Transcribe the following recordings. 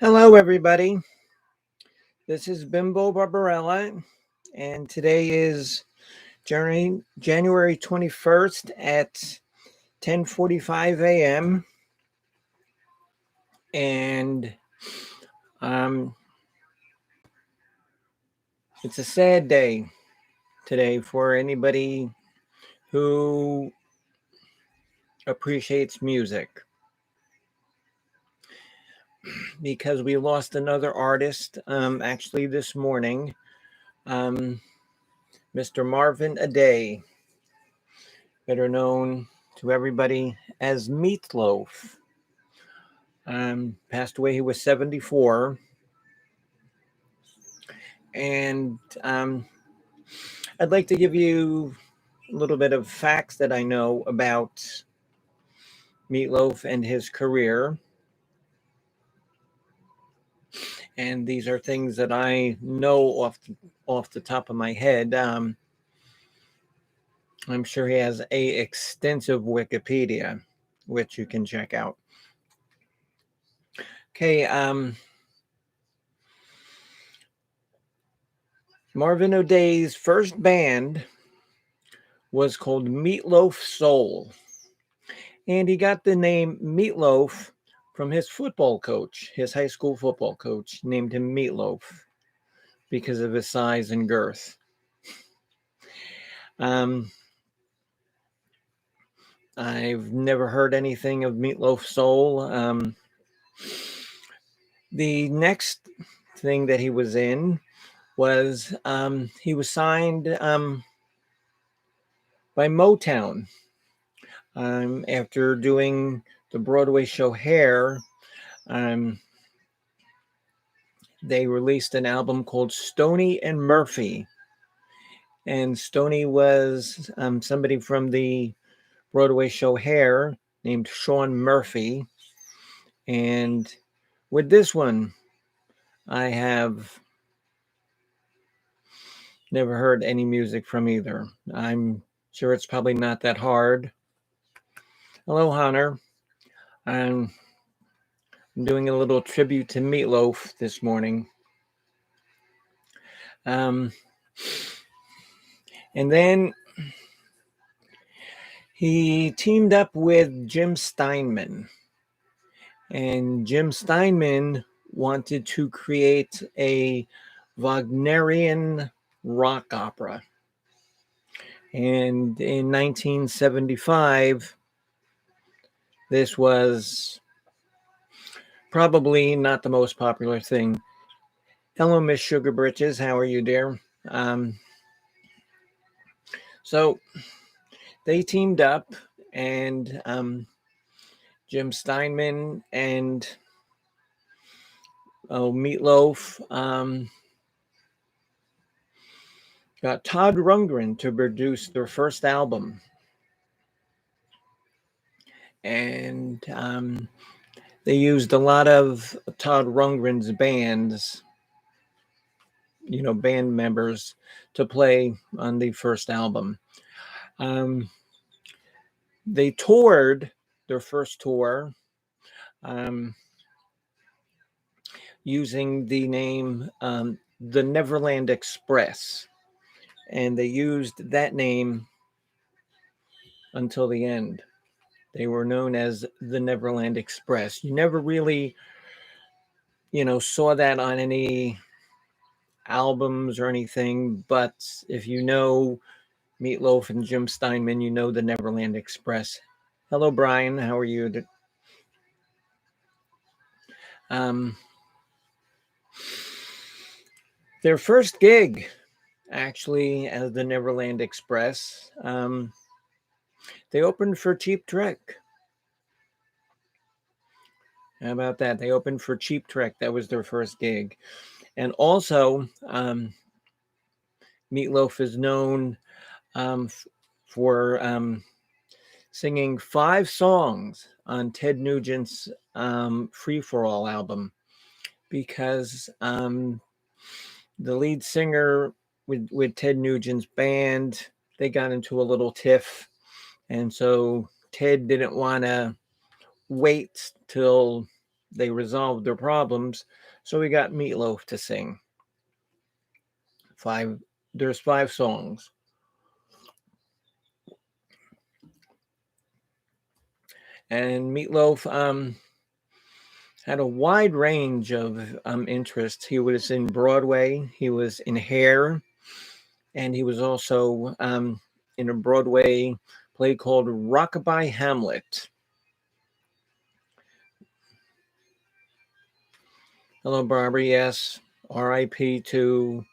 Hello, everybody. This is Bimbo Barbarella, and today is January 21st at 10:45 a.m. And um, it's a sad day today for anybody who appreciates music because we lost another artist actually this morning, um, Mr. Marvin Aday, better known to everybody as Meatloaf. Passed away. He was 74. And I'd like to give you a little bit of facts that I know about Meatloaf and his career. And these are things that I know off the top of my head. I'm sure he has a extensive Wikipedia, which you can check out. Okay, Marvin O'Day's first band was called Meatloaf Soul. And he got the name Meatloaf from his football coach. His high school football coach named him Meatloaf because of his size and girth. I've never heard anything of Meatloaf Soul. The next thing that he was in was he was signed by Motown after doing the Broadway show Hair. They released an album called Stoney and Murphy. And Stoney was somebody from the Broadway show Hair named Sean Murphy. And with this one, I have never heard any music from either. I'm sure it's probably not that hard. Hello, Hunter. I'm doing a little tribute to Meatloaf this morning. And then he teamed up with Jim Steinman. And Jim Steinman wanted to create a Wagnerian rock opera. And in 1975, this was probably not the most popular thing. Hello, Miss Sugar Britches. How are you, dear? So they teamed up, and Jim Steinman and Meatloaf got Todd Rundgren to produce their first album. And they used a lot of Todd Rundgren's band members to play on the first album. They toured their first tour using the name The Neverland Express. And they used that name until the end. They were known as the Neverland Express. You never really, saw that on any albums or anything, but if you know Meatloaf and Jim Steinman, you know the Neverland Express. Hello, Brian. How are you? Their first gig, actually, as the Neverland Express, they opened for Cheap Trick. How about that? They opened for Cheap Trick. That was their first gig. And also, Meatloaf is known for singing 5 songs on Ted Nugent's Free For All album, because the lead singer with Ted Nugent's band, they got into a little tiff, and so Ted didn't want to wait till they resolved their problems. So we got Meatloaf to sing. There's 5 songs. And Meatloaf had a wide range of interests. He was in Broadway, he was in Hair, and he was also in a Broadway play called Rockabye Hamlet. Hello, Barbara. Yes, R.I.P. to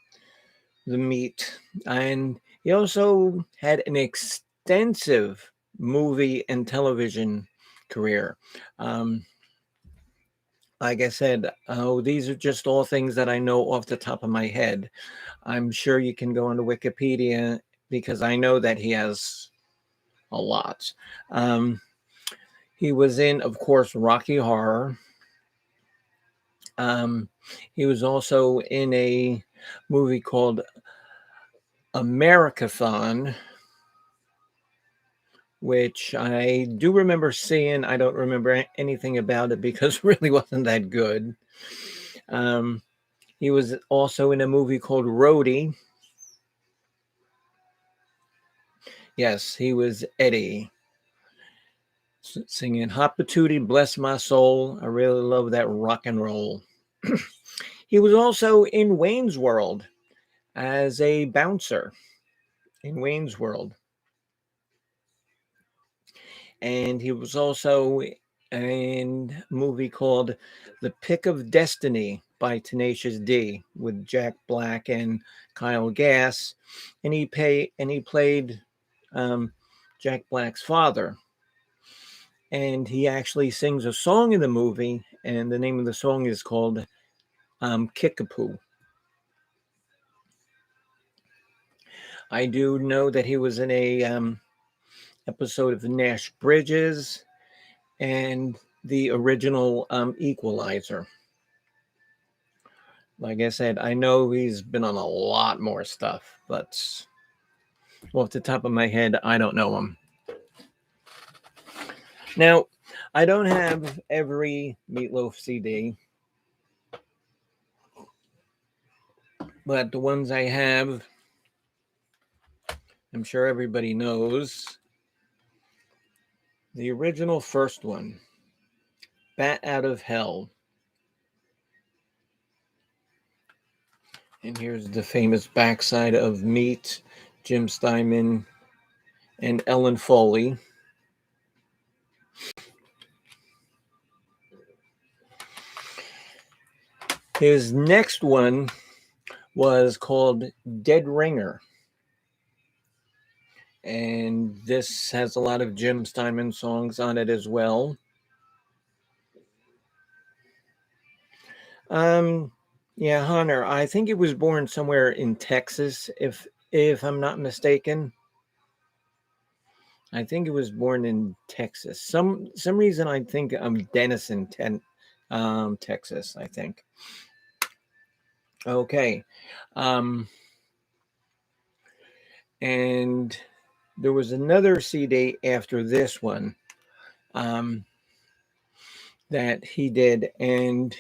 the meat. And he also had an extensive movie and television career. Like I said, these are just all things that I know off the top of my head. I'm sure you can go onto Wikipedia because I know that he has a lot. He was in, of course, Rocky Horror. He was also in a movie called Americathon, which I do remember seeing. I don't remember anything about it because it really wasn't that good. He was also in a movie called Roadie. Yes, he was Eddie, singing Hot Patootie, Bless My Soul. I really love that rock and roll. He was also in Wayne's World as a bouncer in Wayne's World. And he was also in a movie called The Pick of Destiny by Tenacious D with Jack Black and Kyle Gass. And he played Jack Black's father. And he actually sings a song in the movie, and the name of the song is called Kickapoo. I do know that he was in a episode of Nash Bridges and the original Equalizer. Like I said, I know he's been on a lot more stuff, but off the top of my head, I don't know him. Now, I don't have every Meatloaf CD, but the ones I have, I'm sure everybody knows. The original first one, Bat Out of Hell. And here's the famous backside of Meat, Jim Steinman, and Ellen Foley. His next one was called Dead Ringer. And this has a lot of Jim Steinman songs on it as well. Yeah, Hunter, I think he was born somewhere in Texas, if I'm not mistaken. I think he was born in Texas. Some reason I think Denison, Texas, I think. Okay. And there was another CD after this one that he did, and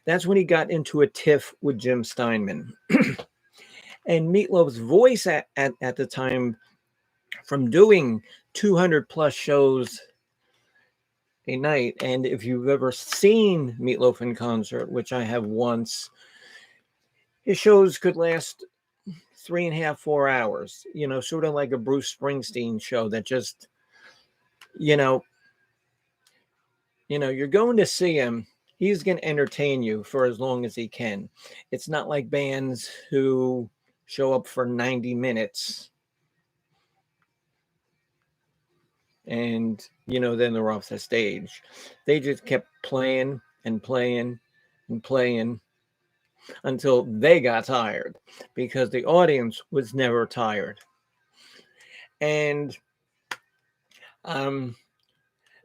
that's when he got into a tiff with Jim Steinman. And Meatloaf's voice at the time, from doing 200 plus shows a night, and if you've ever seen Meatloaf in concert, which I have once, his shows could last 3.5, 4 hours, sort of like a Bruce Springsteen show that just, you're going to see him. He's going to entertain you for as long as he can. It's not like bands who show up for 90 minutes and, then they're off the stage. They just kept playing and playing and playing until they got tired, because the audience was never tired. And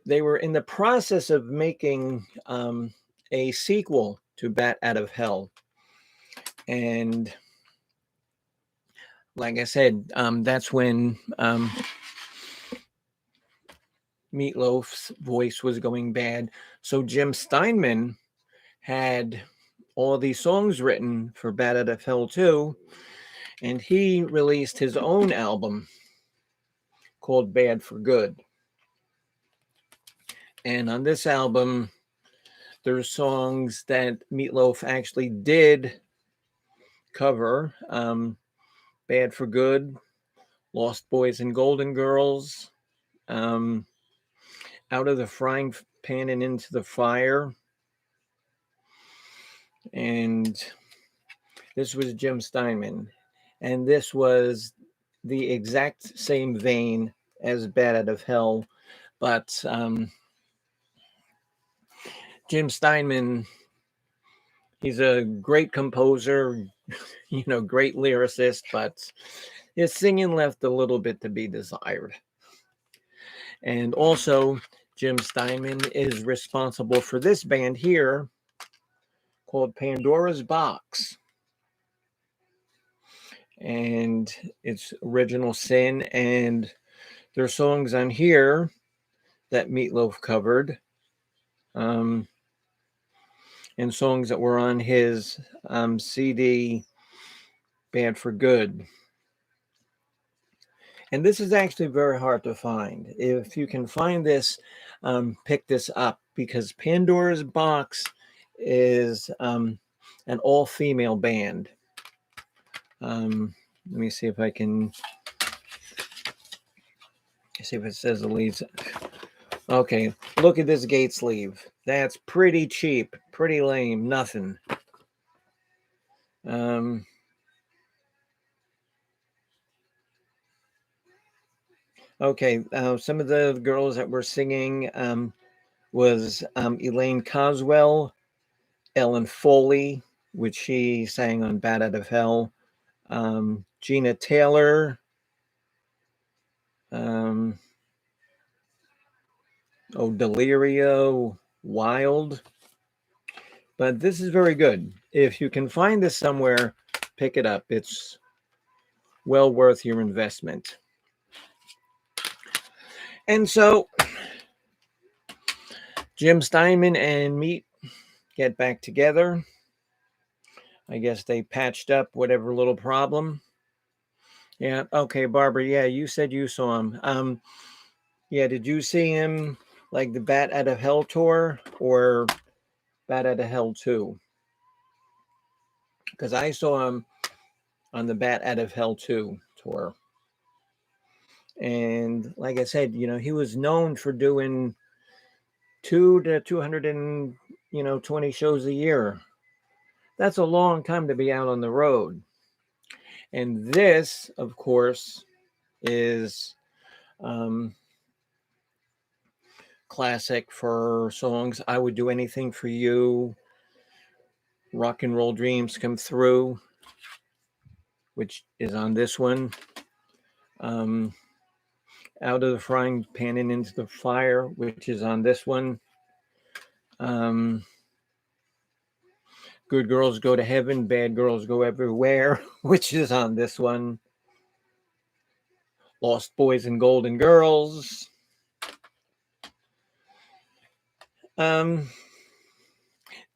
they were in the process of making a sequel to Bat Out of Hell. And like I said, that's when Meatloaf's voice was going bad. So Jim Steinman had all of these songs written for Bat Out of Hell 2, and he released his own album called Bad for Good. And on this album, there's songs that Meatloaf actually did cover. Bad for Good, Lost Boys and Golden Girls, Out of the Frying Pan and Into the Fire. And this was Jim Steinman. And this was the exact same vein as Bat Out of Hell. But Jim Steinman, he's a great composer, great lyricist, but his singing left a little bit to be desired. And also, Jim Steinman is responsible for this band here called Pandora's Box. And it's Original Sin. And there's songs on here that Meatloaf covered. And songs that were on his CD, Bad for Good. And this is actually very hard to find. If you can find this, pick this up, because Pandora's Box is an all-female band. Let me see if I can see if it says the leads. Okay, look at this gate sleeve. That's pretty cheap, pretty lame, nothing. Okay, some of the girls that were singing was Elaine Coswell, Ellen Foley, which she sang on Bat Out of Hell, Gina Taylor, Delirio Wild. But this is very good. If you can find this somewhere, pick it up. It's well worth your investment. And so Jim Steinman and Meat get back together. I guess they patched up whatever little problem. Yeah. Okay, Barbara. Yeah, you said you saw him. Yeah, did you see him like the Bat Out of Hell tour or Bat Out of Hell 2? Because I saw him on the Bat Out of Hell 2 tour. And like I said, he was known for doing 200 to 220 shows a year. That's a long time to be out on the road. And this, of course, is classic for songs. I Would Do Anything for You, Rock and Roll Dreams Come Through, which is on this one. Out of the Frying Pan and Into the Fire, which is on this one. Good Girls Go to Heaven, Bad Girls Go Everywhere, which is on this one. Lost Boys and Golden Girls.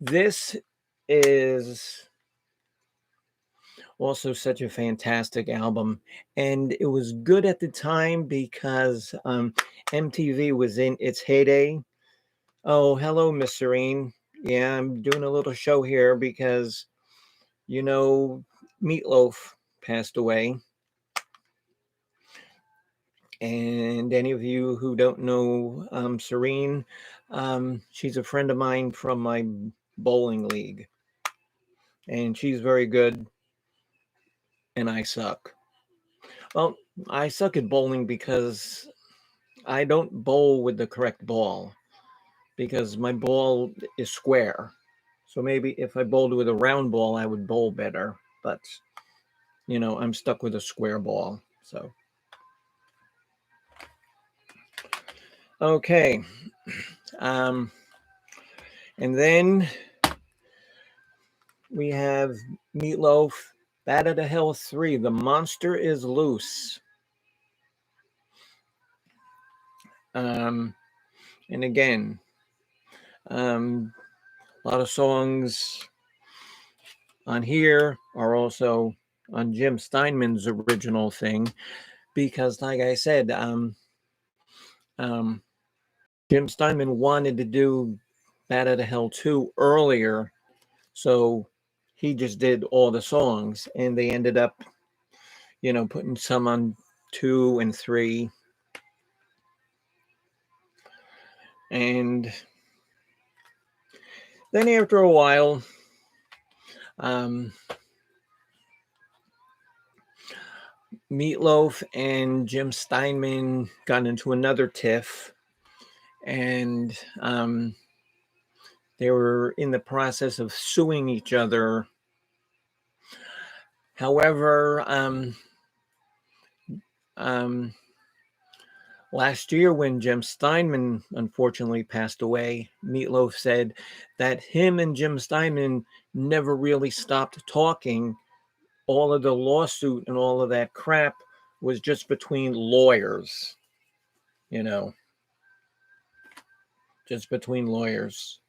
This is also such a fantastic album, and it was good at the time because MTV was in its heyday. Oh, hello, Miss Serene. Yeah, I'm doing a little show here because Meatloaf passed away. And any of you who don't know Serene, she's a friend of mine from my bowling league. And she's very good. And I suck. Well, I suck at bowling because I don't bowl with the correct ball. Because my ball is square. So maybe if I bowled with a round ball, I would bowl better. But, I'm stuck with a square ball. So. Okay. And then we have Meatloaf, Bat Out of Hell 3, The Monster is Loose. and again. A lot of songs on here are also on Jim Steinman's original thing, because, like I said, Jim Steinman wanted to do Bat Out of Hell 2 earlier, so he just did all the songs, and they ended up, putting some on 2 and 3. And then after a while, Meatloaf and Jim Steinman got into another tiff, and they were in the process of suing each other. However, last year when Jim Steinman unfortunately passed away, Meatloaf said that him and Jim Steinman never really stopped talking. All of the lawsuit and all of that crap was just between lawyers, just between lawyers.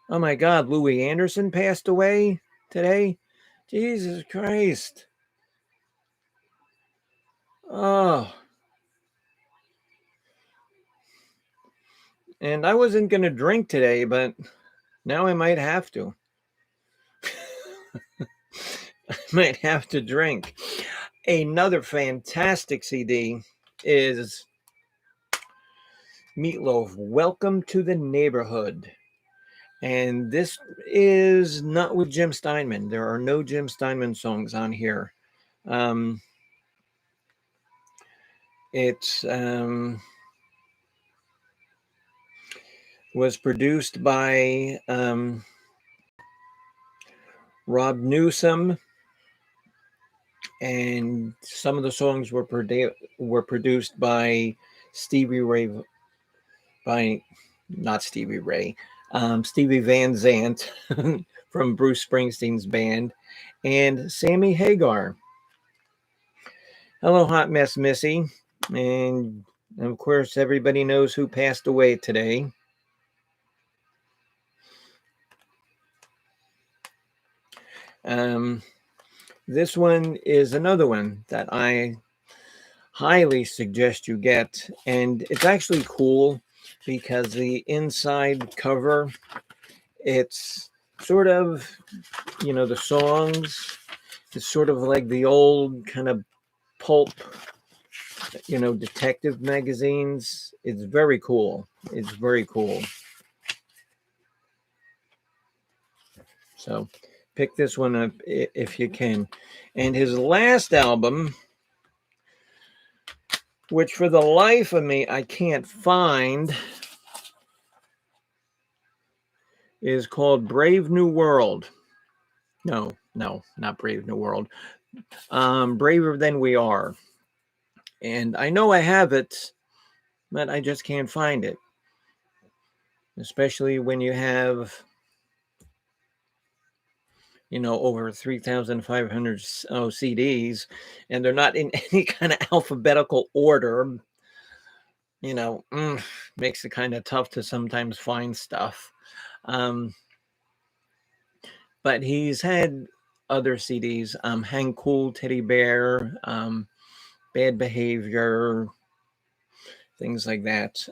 Oh my God, Louis Anderson passed away today? Jesus Christ. Oh. And I wasn't going to drink today, but now I might have to. I might have to drink. Another fantastic CD is Meatloaf, Welcome to the Neighborhood. And this is not with Jim Steinman. There are no Jim Steinman songs on here. It was produced by Rob Newsom, and some of the songs were produced by Stevie Van Zandt from Bruce Springsteen's band, and Sammy Hagar. Hello, Hot Mess Missy. And of course, everybody knows who passed away today. This one is another one that I highly suggest you get. And it's actually cool because the inside cover, it's sort of, the songs, it's sort of like the old kind of pulp, detective magazines. It's very cool. It's very cool. So pick this one up if you can. And his last album, which for the life of me I can't find, is called Brave New World. No, not Brave New World. Braver Than We Are. And I know I have it, but I just can't find it. Especially when you have, over 3,500 CDs, and they're not in any kind of alphabetical order. Makes it kind of tough to sometimes find stuff. But he's had other CDs, Hang Cool, Teddy Bear, Bad Behavior, things like that.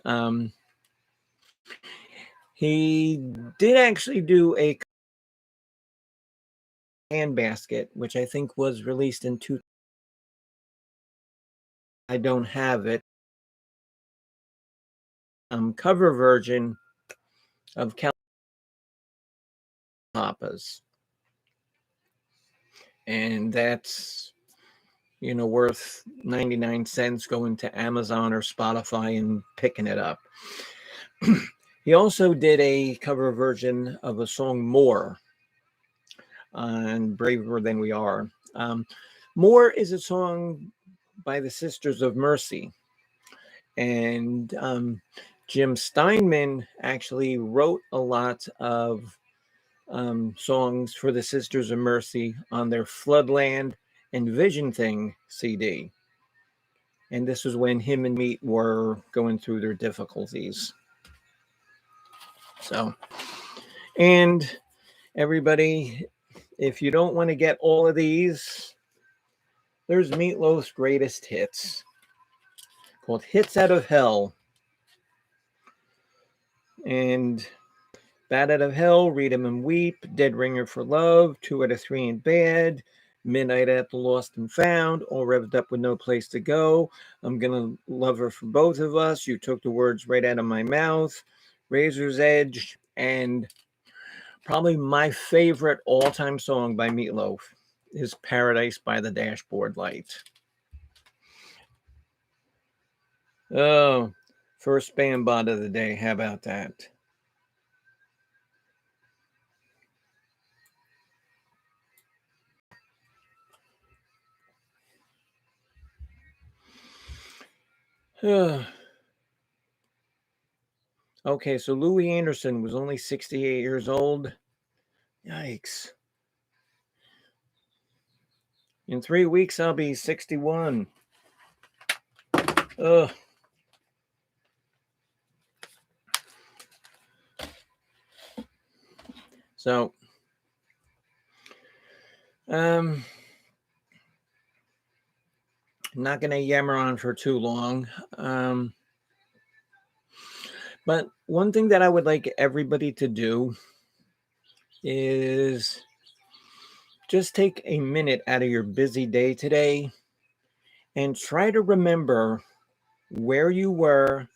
He did actually do a Handbasket, which I think was released in 2000. I don't have it. Cover version of Papas. And that's, worth 99 cents going to Amazon or Spotify and picking it up. He also did a cover version of a song More on Braver Than We Are. More is a song by the Sisters of Mercy. And Jim Steinman actually wrote a lot of songs for the Sisters of Mercy on their Floodland and Vision Thing CD. And this was when him and Meat were going through their difficulties. So, and everybody, if you don't want to get all of these, there's Meatloaf's greatest hits called Hits Out of Hell. And Bat Out of Hell, Read 'em and Weep, Dead Ringer for Love, 2 out of 3 in Bad, Midnight at the Lost and Found, All Revved Up with No Place to Go, I'm Gonna Love Her for Both of Us, You Took the Words Right Out of My Mouth, Razor's Edge, and probably my favorite all-time song by Meatloaf is Paradise by the Dashboard Light. Oh, first band bond of the day. How about that? Okay, so Louis Anderson was only 68 years old. Yikes. In 3 weeks, I'll be 61. Ugh. So, I'm not going to yammer on for too long. But one thing that I would like everybody to do is just take a minute out of your busy day today and try to remember where you were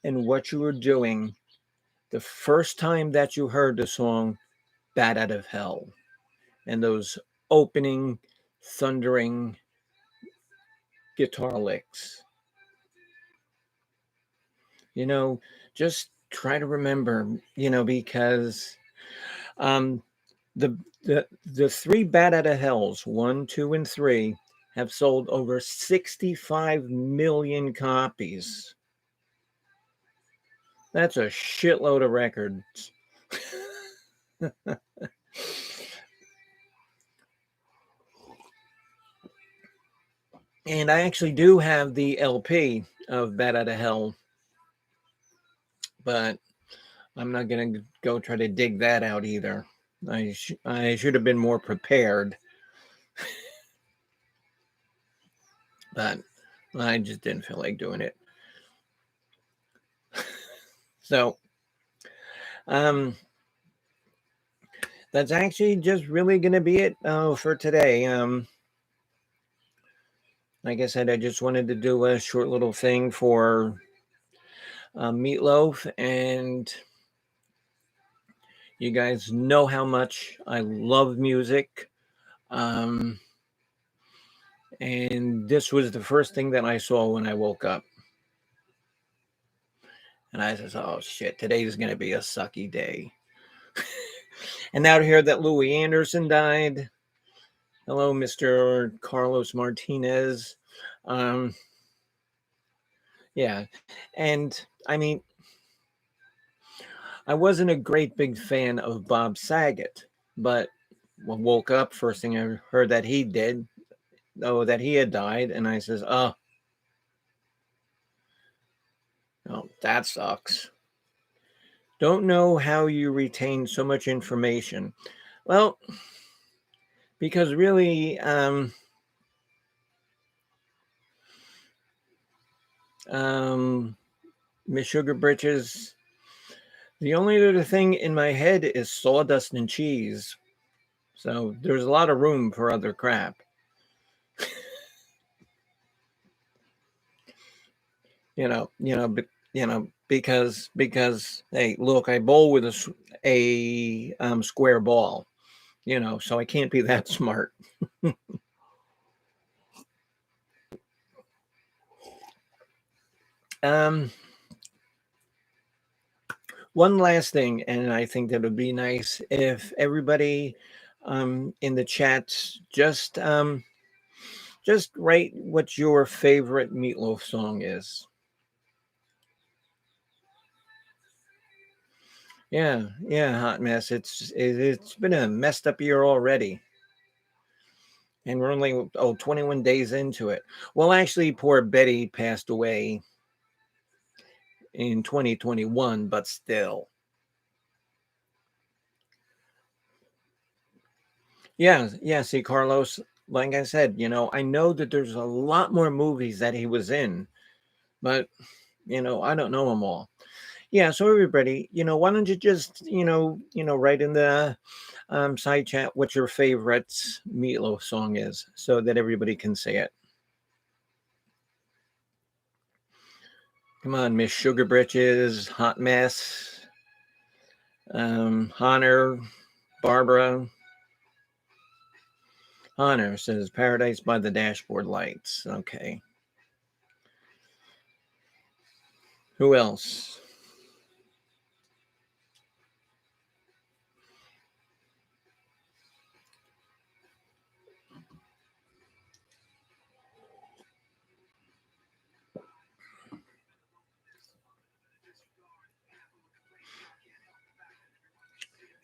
and what you were doing the first time that you heard the song Bat Out of Hell and those opening, thundering guitar licks. You know, just try to remember, because um, the 3 Bat Out of Hells, 1, 2, and 3, have sold over 65 million copies. That's a shitload of records. And I actually do have the LP of Bat Out of Hell, but I'm not going to go try to dig that out either. I should have been more prepared, but I just didn't feel like doing it. So, that's actually just really going to be it for today. Like I said, I just wanted to do a short little thing for Meatloaf, and you guys know how much I love music. And this was the first thing that I saw when I woke up. And I said, oh shit, today's going to be a sucky day. And now to hear that Louis Anderson died. Hello, Mr. Carlos Martinez. Yeah. And I mean, I wasn't a great big fan of Bob Saget, but woke up, first thing I heard that he had died. And I says, oh, that sucks. Don't know how you retain so much information. Well, because really, Miss Sugar Britches, the only other thing in my head is sawdust and cheese. So there's a lot of room for other crap. Because hey, look, I bowl with a square ball, so I can't be that smart. One last thing, and I think that would be nice if everybody in the chats just write what your favorite Meatloaf song is. Yeah, hot mess. It's been a messed up year already. And we're only 21 days into it. Well, actually, poor Betty passed away in 2021, but still. Yeah. See, Carlos, like I said, I know that there's a lot more movies that he was in, but I don't know them all. Yeah, so everybody, why don't you just, write in the side chat what your favorite Meatloaf song is, so that everybody can say it. Come on, Miss Sugar Britches, Hot Mess, Honor, Barbara. Honor says Paradise by the Dashboard Lights. Okay. Who else?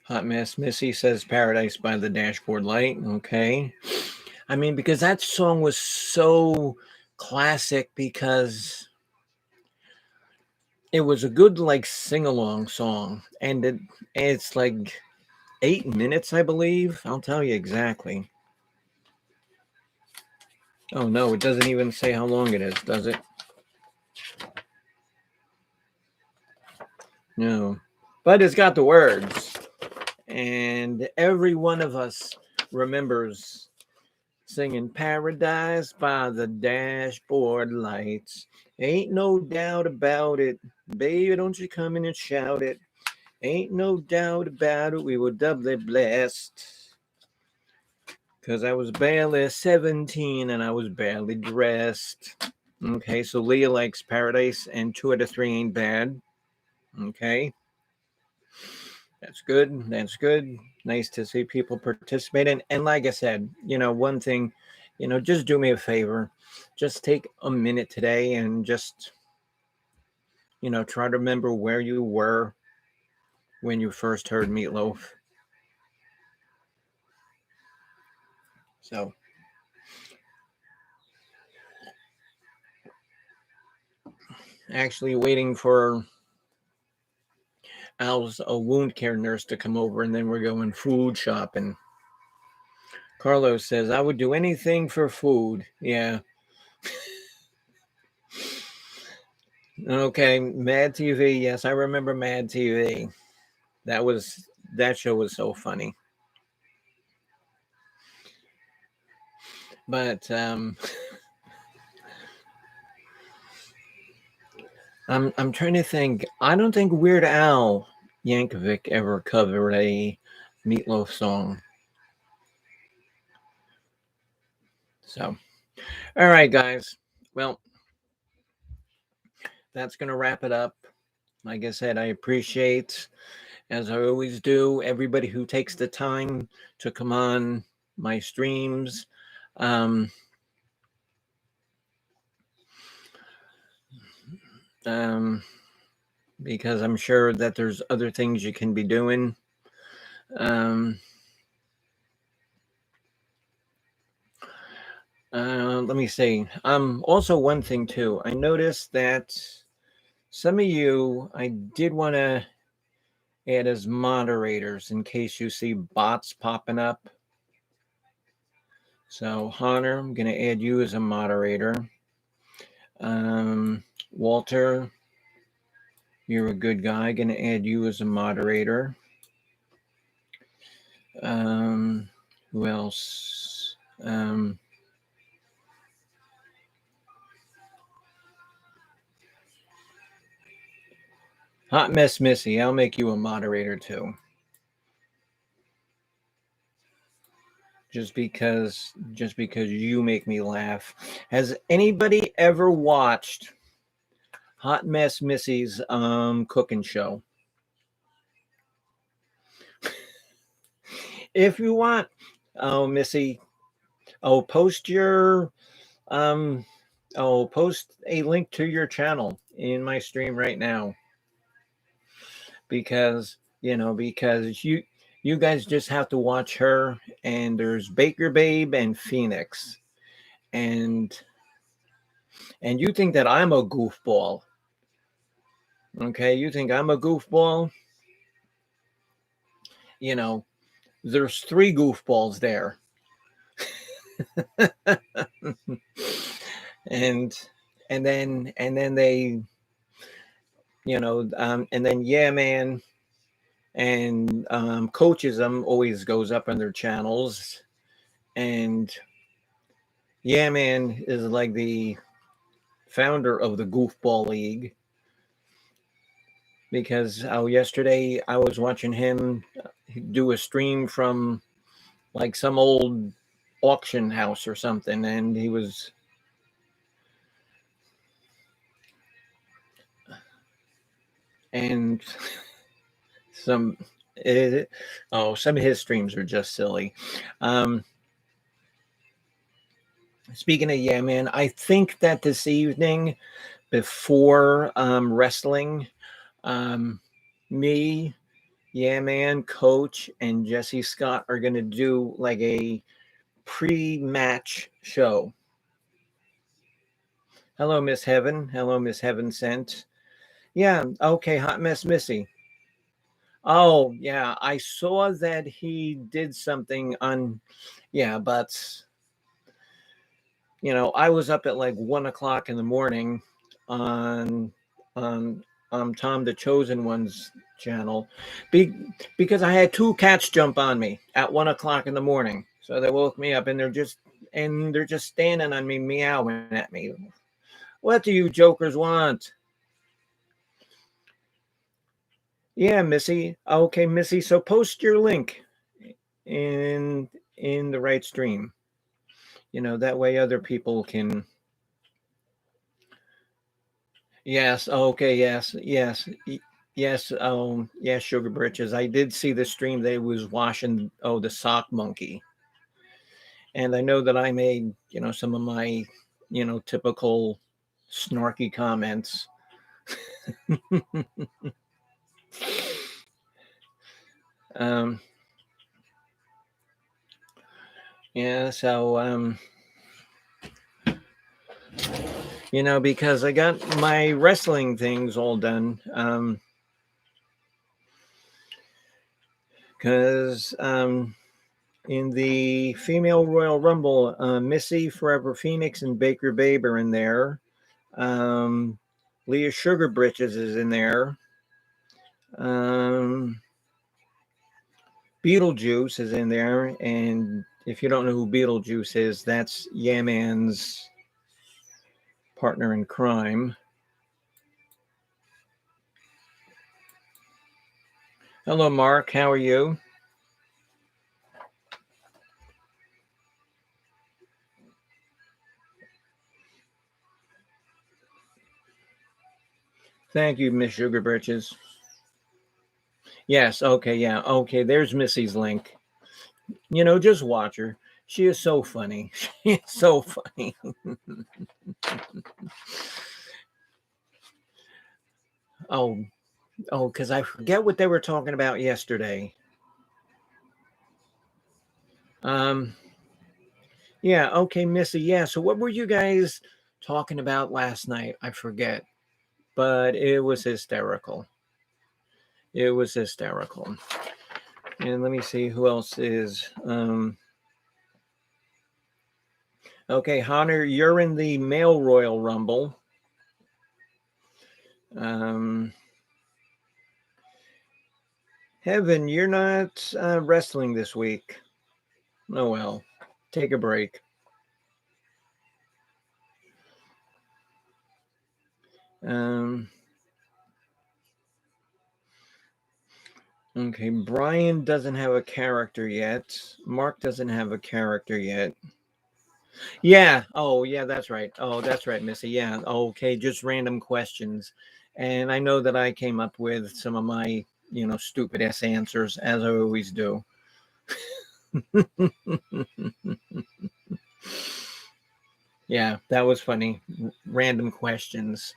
Hot Mess Missy says Paradise by the Dashboard Light. Okay. I mean, because that song was so classic, because it was a good like sing-along song, and it's like 8 minutes, I believe. I'll tell you exactly. Oh no, it doesn't even say how long it is, does it? No. But it's got the words. And every one of us remembers singing Paradise by the Dashboard Lights. Ain't no doubt about it. Baby, don't you come in and shout it. Ain't no doubt about it. We were doubly blessed. Because I was barely 17 and I was barely dressed. Okay, so Leah likes Paradise, and 2 out of 3 ain't bad. Okay. That's good. That's good. Nice to see people participating. And like I said, one thing, just do me a favor. Just take a minute today and just, try to remember where you were when you first heard Meatloaf. So, actually waiting for Al's a wound care nurse to come over, and then we're going food shopping. Carlos says, I would do anything for food. Yeah. Okay, Mad TV. Yes, I remember Mad TV. That show was so funny. But I'm trying to think. I don't think Weird Al Yankovic ever covered a Meatloaf song. So, all right, guys. Well, that's gonna wrap it up. Like I said, I appreciate, as I always do, everybody who takes the time to come on my streams. Um, um, because I'm sure that there's other things you can be doing. Let me see. Also, one thing too, I noticed that some of you, I did want to add as moderators in case you see bots popping up. So, Hunter, I'm going to add you as a moderator. Walter, you're a good guy. Going to add you as a moderator. Who else? Hot Mess Missy, I'll make you a moderator too. Just because you make me laugh. Has anybody ever watched Hot Mess Missy's cooking show? If you want, oh Missy, post your post a link to your channel in my stream right now, because because You guys just have to watch her. And there's Baker Babe and Phoenix. And you think that I'm a goofball. Okay, you think I'm a goofball? You know, there's 3 goofballs there. and then they, and then Yeah Man and coaches them, always goes up on their channels. And Yeah Man is like the founder of the Goofball League, because yesterday I was watching him do a stream from like some old auction house or something, and he was and some some of his streams are just silly. Speaking of Yeah Man, I think that this evening before wrestling, me, Yeah Man, Coach, and Jesse Scott are going to do like a pre-match show. Hello, Miss Heaven. Hello, Miss Heaven Sent. Yeah, okay, Hot Mess Missy. Oh, yeah, I saw that he did something on, yeah, but, I was up at like 1 o'clock in the morning on, on, Tom the Chosen One's channel, because I had 2 cats jump on me at 1 o'clock in the morning. So they woke me up, and they're just standing on me, meowing at me. What do you jokers want? Yeah, Missy. Okay, Missy. So post your link in the right stream. That way other people can. Yes. Okay. Yes. Yes. Yes. Yes. Sugar Britches. I did see the stream. They was washing. Oh, the sock monkey. And I know that I made some of my typical snarky comments. um. Yeah. So because I got my wrestling things all done. Because in the female Royal Rumble, Missy, Forever Phoenix, and Baker Babe are in there. Leah Sugar Britches is in there. Beetlejuice is in there. And if you don't know who Beetlejuice is, that's Yeah Man's partner in crime. Hello, Mark. How are you? Thank you, Miss Sugar Britches. Yes. Okay. Yeah. Okay. There's Missy's link. Just watch her. She is so funny. She is so funny. oh, because I forget what they were talking about yesterday. Um, yeah. Okay, Missy. Yeah. So what were you guys talking about last night? I forget, but it was hysterical. It was hysterical. And let me see who else is. Okay, Hunter, you're in the male Royal Rumble. Heaven, you're not wrestling this week. Oh well, take a break. Okay, Brian doesn't have a character yet. Mark doesn't have a character yet. Yeah. Oh, yeah, that's right. Oh, that's right, Missy. Yeah. Okay, just random questions. And I know that I came up with some of my, stupid ass answers, as I always do. Yeah, that was funny. Random questions.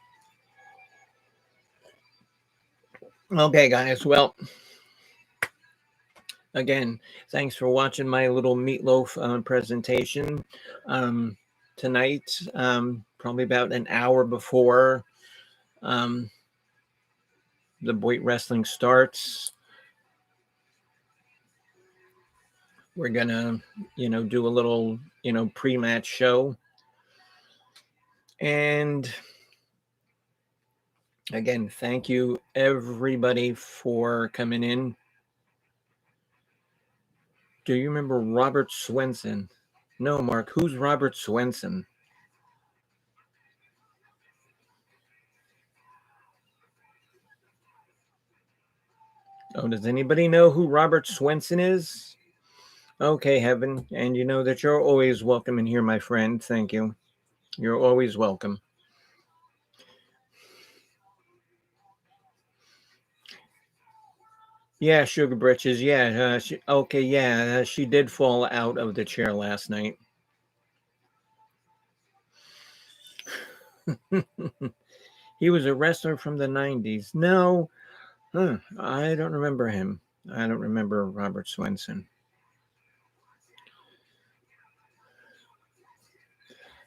Okay, guys. Well, again, thanks for watching my little meatloaf presentation tonight. Probably about an hour before the weight wrestling starts. We're gonna, do a little, pre-match show. And again, thank you everybody for coming in. Do you remember Robert Swenson? No, Mark. Who's Robert Swenson? Oh, does anybody know who Robert Swenson is? Okay, Heaven. And you know that you're always welcome in here, my friend. Thank you. You're always welcome. Yeah, Sugar Britches. Yeah. Okay, yeah. She did fall out of the chair last night. He was a wrestler from the 90s. No, I don't remember him. I don't remember Robert Swenson.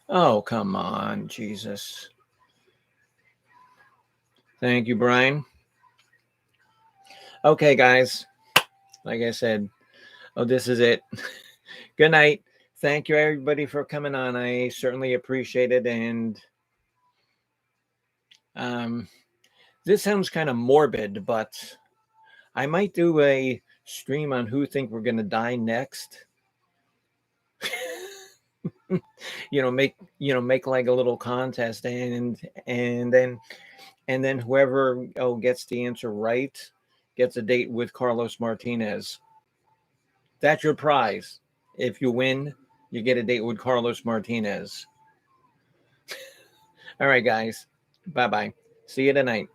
Oh, come on, Jesus. Thank you, Brian. Okay, guys. Like I said, this is it. Good night. Thank you, everybody, for coming on. I certainly appreciate it. And this sounds kind of morbid, but I might do a stream on who think we're going to die next. Make like a little contest, and then whoever gets the answer right gets a date with Carlos Martinez. That's your prize. If you win, you get a date with Carlos Martinez. All right, guys. Bye-bye. See you tonight.